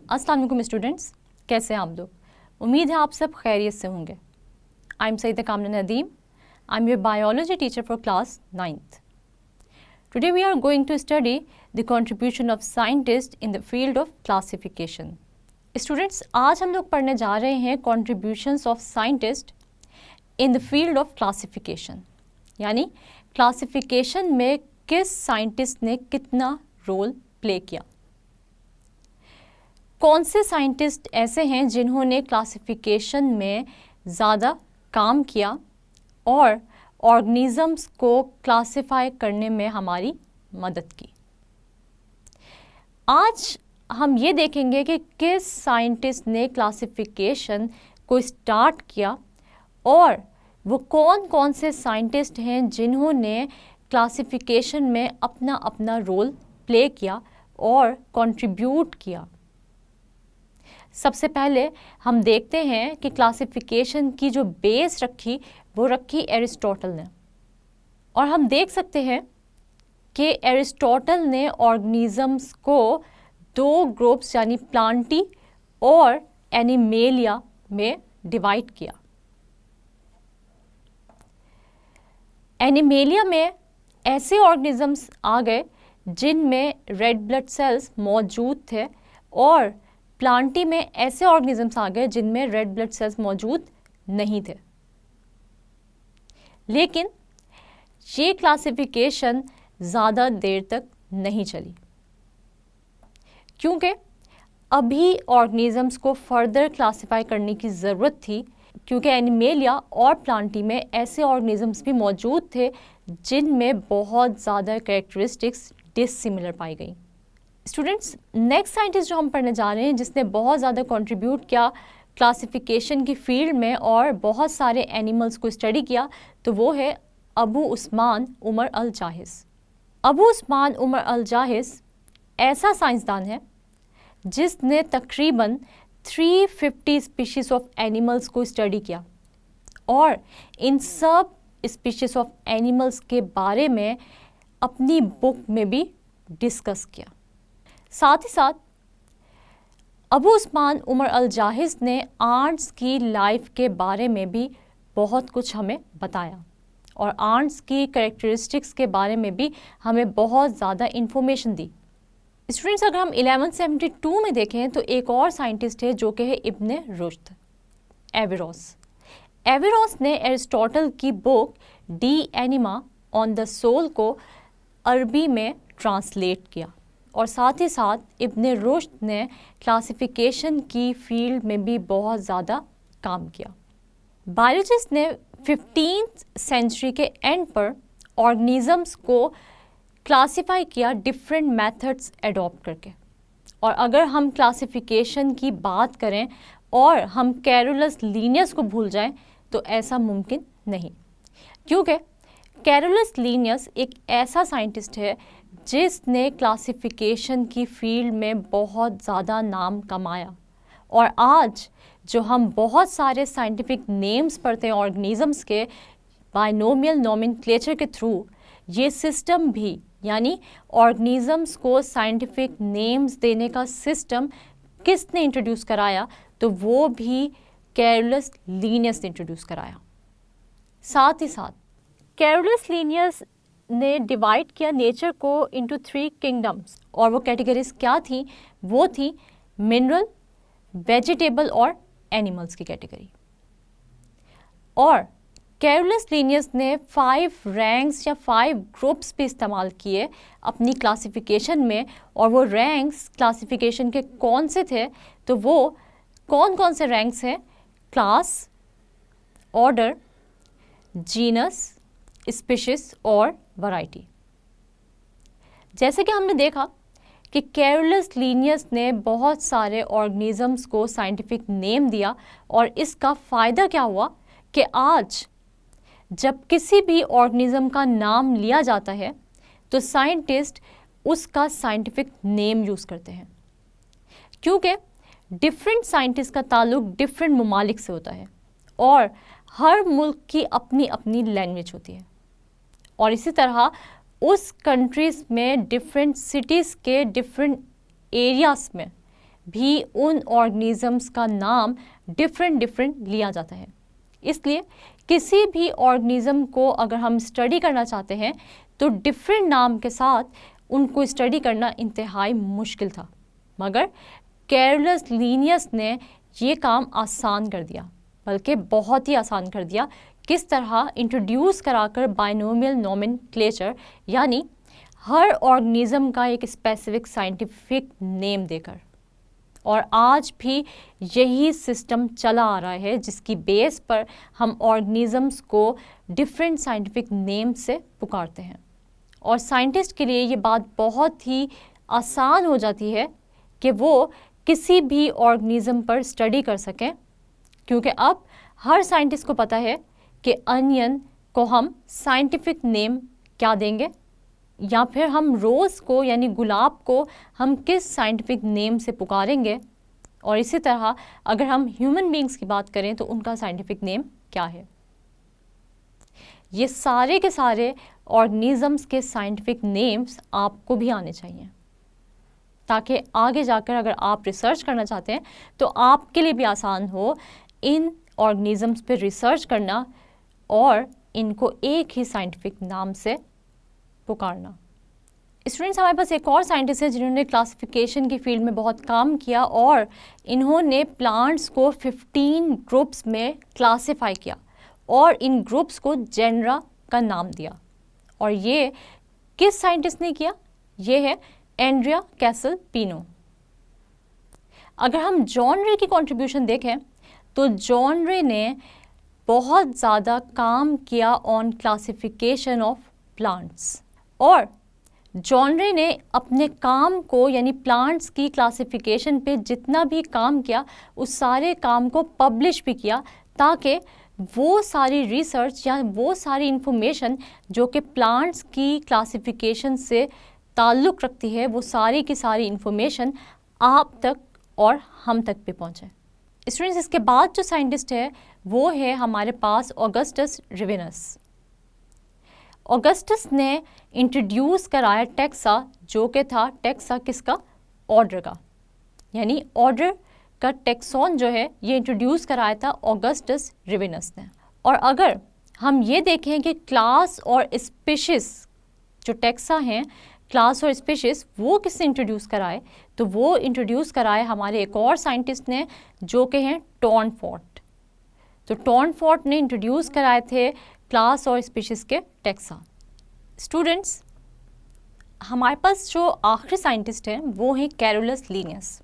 अस्सलाम वालेकुम स्टूडेंट्स, कैसे हैं आप लोग? उम्मीद है आप सब खैरियत से होंगे। आई am Saeeda Kamna Nadeem. I am your biology teacher for class 9th। Today we are going to study the contribution of scientist in the field of classification. Students, आज हम लोग पढ़ने जा रहे हैं contributions of scientist in the field of classification, यानी classification में किस साइंटिस्ट ने कितना रोल प्ले किया। कौन से साइंटिस्ट ऐसे हैं जिन्होंने क्लासिफिकेशन में ज़्यादा काम किया और ऑर्गेनिज़म्स को क्लासिफाई करने में हमारी मदद की। आज हम ये देखेंगे कि किस साइंटिस्ट ने क्लासिफिकेशन को स्टार्ट किया और वो कौन कौन से साइंटिस्ट हैं जिन्होंने क्लासिफिकेशन में अपना अपना रोल प्ले किया और कंट्रीब्यूट किया। सबसे पहले हम देखते हैं कि क्लासिफिकेशन की जो बेस रखी वो रखी एरिस्टोटल ने, और हम देख सकते हैं कि एरिस्टोटल ने ऑर्गेनिजम्स को दो ग्रुप्स यानी प्लांटी और एनिमेलिया में डिवाइड किया। एनिमेलिया में ऐसे ऑर्गेनिजम्स आ गए जिनमें रेड ब्लड सेल्स मौजूद थे और प्लांटी में ऐसे ऑर्गेनिजम्स आ गए जिनमें रेड ब्लड सेल्स मौजूद नहीं थे। लेकिन ये क्लासिफिकेशन ज़्यादा देर तक नहीं चली, क्योंकि अभी ऑर्गेनिजम्स को फर्दर क्लासिफाई करने की ज़रूरत थी, क्योंकि एनिमेलिया और प्लांटी में ऐसे ऑर्गेनिजम्स भी मौजूद थे जिनमें बहुत ज़्यादा कैरेक्टरिस्टिक्स डिसिमिलर पाई गई। स्टूडेंट्स, नेक्स्ट साइंटिस्ट जो हम पढ़ने जा रहे हैं जिसने बहुत ज़्यादा कंट्रीब्यूट किया क्लासिफिकेशन की फील्ड में और बहुत सारे एनिमल्स को स्टडी किया, तो वो है अबू उस्मान उमर अल जाहिस। अबू उस्मान उमर अल जाहिस ऐसा साइंसदान है जिसने तकरीबन 350 स्पीशीज़ ऑफ एनिमल्स को स्टडी किया और इन सब स्पीशीज़ ऑफ एनिमल्स के बारे में अपनी बुक में भी डिस्कस किया। साथ ही साथ अबू उस्मान उमर अल जाहिस ने आंट्स की लाइफ के बारे में भी बहुत कुछ हमें बताया और आंट्स की कैरेक्टरिस्टिक्स के बारे में भी हमें बहुत ज़्यादा इंफॉर्मेशन दी। स्टूडेंट्स, अगर हम 1172 में देखें तो एक और साइंटिस्ट है जो कि है इब्ने रुश्द, एवेरोस। एवेरोस ने एरिस्टोटल की book De Anima on the soul को अरबी में ट्रांसलेट किया और साथ ही साथ इब्ने रुश्द ने क्लासिफिकेशन की फील्ड में भी बहुत ज़्यादा काम किया। बायोलॉजिस्ट ने 15th सेंचुरी के एंड पर ऑर्गेनिजम्स को क्लासिफाई किया डिफरेंट मेथड्स एडॉप्ट करके। और अगर हम क्लासिफिकेशन की बात करें और हम कैरोलस लीनियस को भूल जाएं तो ऐसा मुमकिन नहीं, क्योंकि कैरोलस लीनियस एक ऐसा साइंटिस्ट है जिसने क्लासिफिकेशन की फील्ड में बहुत ज़्यादा नाम कमाया। और आज जो हम बहुत सारे साइंटिफिक नेम्स पढ़ते हैं ऑर्गेनिजम्स के बाइनोमियल नोमेनक्लेचर के थ्रू, ये सिस्टम भी यानी ऑर्गेनिजम्स को साइंटिफिक नेम्स देने का सिस्टम किसने इंट्रोड्यूस कराया, तो वो भी कैरोलस लीनियस ने इंट्रोड्यूस कराया। साथ ही साथ कैरोलस लीनियस ने डिवाइड किया नेचर को इनटू 3 किंगडम्स, और वो कैटेगरीज क्या थी? वो थी मिनरल, वेजिटेबल और एनिमल्स की कैटेगरी। और कैरोलस लीनियस ने 5 रैंक्स या 5 ग्रुप्स भी इस्तेमाल किए अपनी क्लासिफिकेशन में, और वो रैंक्स क्लासिफिकेशन के कौन से थे? तो वो कौन कौन से रैंक्स हैं? क्लास, ऑर्डर, जीनस, स्पीशीज और वैरायटी। जैसे कि हमने देखा कि कैरोलस लीनियस ने बहुत सारे ऑर्गेनिजम्स को साइंटिफिक नेम दिया, और इसका फ़ायदा क्या हुआ कि आज जब किसी भी ऑर्गेनिज्म का नाम लिया जाता है तो साइंटिस्ट उसका साइंटिफिक नेम यूज़ करते हैं, क्योंकि डिफरेंट साइंटिस्ट का ताल्लुक डिफरेंट ममालिक से होता है और हर मुल्क की अपनी अपनी लैंग्वेज होती है। और इसी तरह उस कंट्रीज़ में डिफरेंट सिटीज़ के डिफरेंट एरियाज़ में भी उन ऑर्गेनिजम्स का नाम डिफरेंट लिया जाता है। इसलिए किसी भी ऑर्गेनिज्म को अगर हम स्टडी करना चाहते हैं तो डिफरेंट नाम के साथ उनको स्टडी करना इंतहाई मुश्किल था, मगर कैरोलस लीनियस ने ये काम आसान कर दिया, बल्कि बहुत ही आसान कर दिया। किस तरह? इंट्रोड्यूस कराकर बाइनोमियल नोमेनक्लेचर, यानी हर ऑर्गेनिज्म का एक स्पेसिफिक साइंटिफिक नेम देकर। और आज भी यही सिस्टम चला आ रहा है, जिसकी बेस पर हम ऑर्गेनिजम्स को डिफरेंट साइंटिफिक नेम से पुकारते हैं। और साइंटिस्ट के लिए ये बात बहुत ही आसान हो जाती है कि वो किसी भी ऑर्गेनिज्म पर स्टडी कर सकें, क्योंकि अब हर साइंटिस्ट को पता है कि अनियन को हम साइंटिफिक नेम क्या देंगे, या फिर हम रोज़ को यानी गुलाब को हम किस साइंटिफिक नेम से पुकारेंगे। और इसी तरह अगर हम ह्यूमन बींग्स की बात करें तो उनका साइंटिफिक नेम क्या है। ये सारे के सारे ऑर्गेनिजम्स के साइंटिफिक नेम्स आपको भी आने चाहिए, ताकि आगे जाकर अगर आप रिसर्च करना चाहते हैं तो आपके लिए भी आसान हो इन ऑर्गेनिजम्स पे रिसर्च करना और इनको एक ही साइंटिफिक नाम से पुकारना। स्टूडेंट्स, हमारे पास एक और साइंटिस्ट है जिन्होंने क्लासिफिकेशन की फील्ड में बहुत काम किया और इन्होंने प्लांट्स को 15 ग्रुप्स में क्लासिफाई किया और इन ग्रुप्स को जेनरा का नाम दिया। और ये किस साइंटिस्ट ने किया? ये है एंड्रिया कैसल पिनो। अगर हम जॉन रे की कंट्रीब्यूशन देखें तो जॉन रे ने बहुत ज़्यादा काम किया ऑन क्लासिफिकेशन ऑफ प्लांट्स, और जॉन रे ने अपने काम को यानी प्लांट्स की क्लासिफिकेशन पे जितना भी काम किया उस सारे काम को पब्लिश भी किया, ताकि वो सारी रिसर्च या वो सारी इंफॉर्मेशन जो कि प्लांट्स की क्लासिफिकेशन से ताल्लुक़ रखती है वो सारी की सारी इंफॉर्मेशन आप तक और हम तक भी पहुँचे। स्टूडेंट्स, इसके बाद जो साइंटिस्ट है वो है हमारे पास ऑगस्टस रिवेनस। ऑगस्टस ने इंट्रोड्यूस कराया टेक्सा, जो कि था टेक्सा किसका? ऑर्डर का, यानी ऑर्डर का टेक्सॉन जो है ये इंट्रोड्यूस कराया था ऑगस्टस रिवेनस ने। और अगर हम ये देखें कि क्लास और स्पीशीज जो टेक्सा हैं, क्लास और स्पीशीज वो किसने इंट्रोड्यूस कराए? तो वो इंट्रोड्यूस कराए हमारे एक और साइंटिस्ट ने जो कि हैं टॉर्नफोर्ड। तो टॉर्नफोर्ड ने इंट्रोड्यूस कराए थे क्लास और स्पीशीज के टेक्सा। स्टूडेंट्स, हमारे पास जो आखिरी साइंटिस्ट हैं वो हैं कैरोलस लीनियस।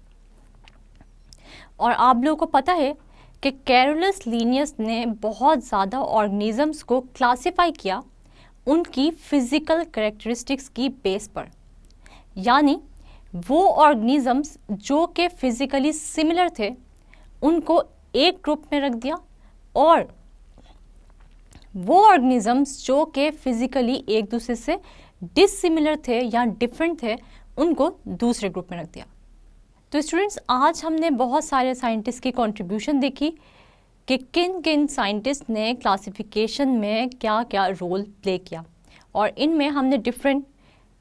और आप लोगों को पता है कि कैरोलस लीनियस ने बहुत ज़्यादा ऑर्गेनिजम्स को क्लासिफाई किया उनकी फिज़िकल कैरेक्टरिस्टिक्स की बेस पर, यानी वो ऑर्गेनिजम्स जो कि फिज़िकली सिमिलर थे उनको एक ग्रुप में रख दिया, और वो ऑर्गेनिजम्स जो कि फिज़िकली एक दूसरे से डिसिमिलर थे या डिफरेंट थे उनको दूसरे ग्रुप में रख दिया। तो स्टूडेंट्स, आज हमने बहुत सारे साइंटिस्ट की कंट्रीब्यूशन देखी कि किन किन साइंटिस्ट ने क्लासिफिकेशन में क्या क्या रोल प्ले किया, और इनमें हमने डिफरेंट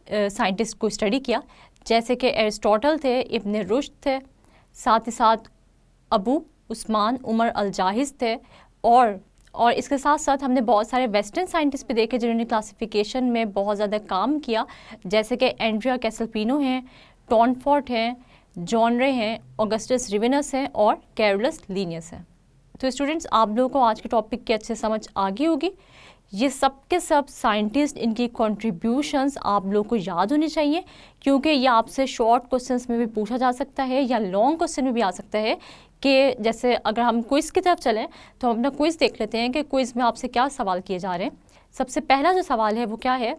साइंटिस्ट को स्टडी किया, जैसे कि एरिस्टोटल थे, इब्न रुश्द थे, साथ ही साथ अबू उस्मान उमर अल-जाहिज थे, और इसके साथ साथ हमने बहुत सारे वेस्टर्न साइंटिस्ट भी देखे जिन्होंने क्लासिफिकेशन में बहुत ज़्यादा काम किया, जैसे कि एंड्रिया कैसलपिनो हैं, टॉर्नफोर्ड हैं, जॉन रे हैं, ऑगस्टस रिवेनस हैं और कैरोलस लीनियस हैं। तो स्टूडेंट्स, आप लोगों को आज के टॉपिक की अच्छे समझ आ गई होगी। ये सब के सब साइंटिस्ट, इनकी कंट्रीब्यूशंस आप लोगों को याद होनी चाहिए, क्योंकि ये आपसे शॉर्ट क्वेश्चंस में भी पूछा जा सकता है या लॉन्ग क्वेश्चन में भी आ सकता है। कि जैसे अगर हम क्विज़ की तरफ चलें तो हम अपना क्विज़ देख लेते हैं कि क्विज़ में आपसे क्या सवाल किए जा रहे हैं। सबसे पहला जो सवाल है वो क्या है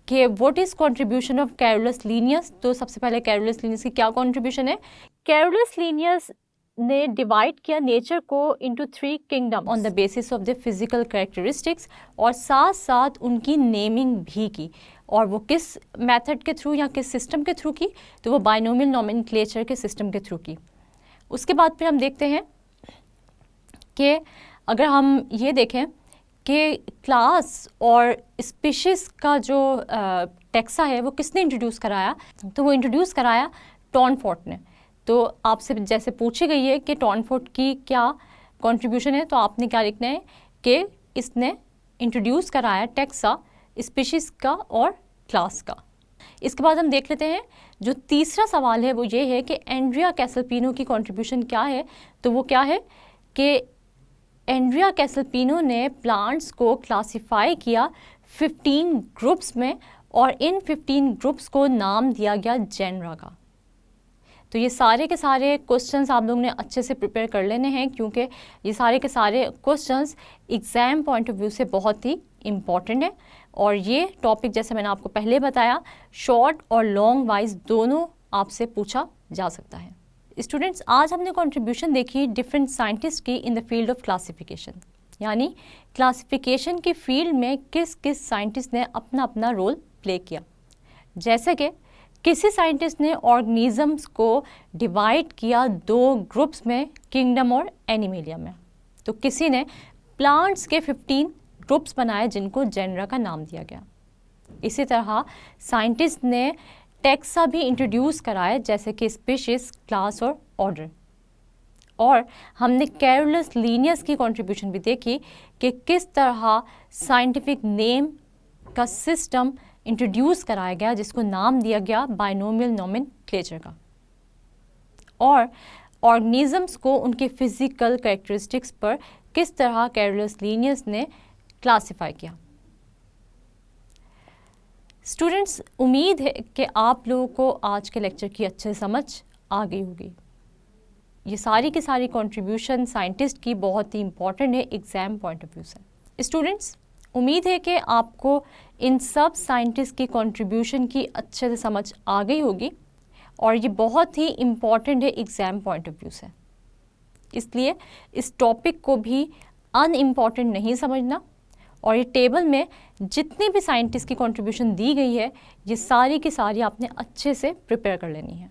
कि what is contribution of Carolus Linnaeus. तो सबसे पहले कैरोलस लीनियस की क्या कंट्रीब्यूशन है? कैरोलस लीनियस ने डिवाइड किया नेचर को into 3 kingdom on the basis of the physical characteristics, और साथ साथ उनकी नेमिंग भी की। और वो किस मेथड के थ्रू या किस सिस्टम के थ्रू की? तो वो बाइनोमियल नोमेनक्लेचर के सिस्टम के थ्रू की। उसके बाद फिर हम देखते हैं कि अगर हम ये देखें कि क्लास और स्पीशीज़ का जो टेक्सा है वो किसने इंट्रोड्यूस कराया? तो वो इंट्रोड्यूस कराया टॉर्नफोर्ड ने। तो आपसे जैसे पूछी गई है कि टॉर्नफोर्ड की क्या कंट्रीब्यूशन है, तो आपने क्या लिखना है कि इसने इंट्रोड्यूस कराया टैक्सा, स्पीशीज़ का और क्लास का। इसके बाद हम देख लेते हैं जो तीसरा सवाल है वो ये है कि एंड्रिया कैसलपिनो की कंट्रीब्यूशन क्या है। तो वो क्या है कि एंड्रिया कैसलपिनो ने प्लांट्स को क्लासिफाई किया 15 ग्रुप्स में और इन 15 ग्रुप्स को नाम दिया गया जेनरा का। तो ये सारे के सारे क्वेश्चंस आप लोगों ने अच्छे से प्रिपेयर कर लेने हैं, क्योंकि ये सारे के सारे questions exam point of view से बहुत ही इम्पॉर्टेंट है। और ये टॉपिक जैसे मैंने आपको पहले बताया शॉर्ट और लॉन्ग वाइज दोनों आपसे पूछा जा सकता है। स्टूडेंट्स, आज हमने कंट्रीब्यूशन देखी डिफरेंट साइंटिस्ट की इन द फील्ड ऑफ क्लासिफिकेशन, यानी क्लासिफिकेशन की फील्ड में किस किस साइंटिस्ट ने अपना अपना रोल प्ले किया। जैसे कि किसी साइंटिस्ट ने ऑर्गेनिजम्स को डिवाइड किया 2 ग्रुप्स में, किंगडम और एनिमेलिया में। तो किसी ने प्लांट्स के 15 ग्रुप्स बनाए जिनको जेनरा का नाम दिया गया। इसी तरह साइंटिस्ट ने टैक्सा भी इंट्रोड्यूस कराए, जैसे कि स्पीशीज़, क्लास और ऑर्डर। और हमने कैरोलस लीनियस की कंट्रीब्यूशन भी देखी कि किस तरह साइंटिफिक नेम का सिस्टम इंट्रोड्यूस कराया गया जिसको नाम दिया गया बाइनोमियल नोमेनक्लेचर का। और ऑर्गेनिजम्स को उनके फिजिकल कैरेक्टरिस्टिक्स पर किस तरह कैरोलस लीनियस ने क्लासिफाई किया। स्टूडेंट्स, उम्मीद है कि आप लोगों को आज के लेक्चर की अच्छे समझ आ गई होगी। ये सारी की सारी कंट्रीब्यूशन साइंटिस्ट की बहुत ही इंपॉर्टेंट है एग्ज़ाम पॉइंट ऑफ व्यू से। स्टूडेंट्स, उम्मीद है कि आपको इन सब साइंटिस्ट की कंट्रीब्यूशन की अच्छे से समझ आ गई होगी और ये बहुत ही इम्पॉर्टेंट है एग्ज़ाम पॉइंट ऑफ व्यू से। इसलिए इस टॉपिक को भी अनइम्पॉर्टेंट नहीं समझना और ये टेबल में जितनी भी साइंटिस्ट की कंट्रीब्यूशन दी गई है ये सारी की सारी आपने अच्छे से प्रिपेयर कर लेनी है।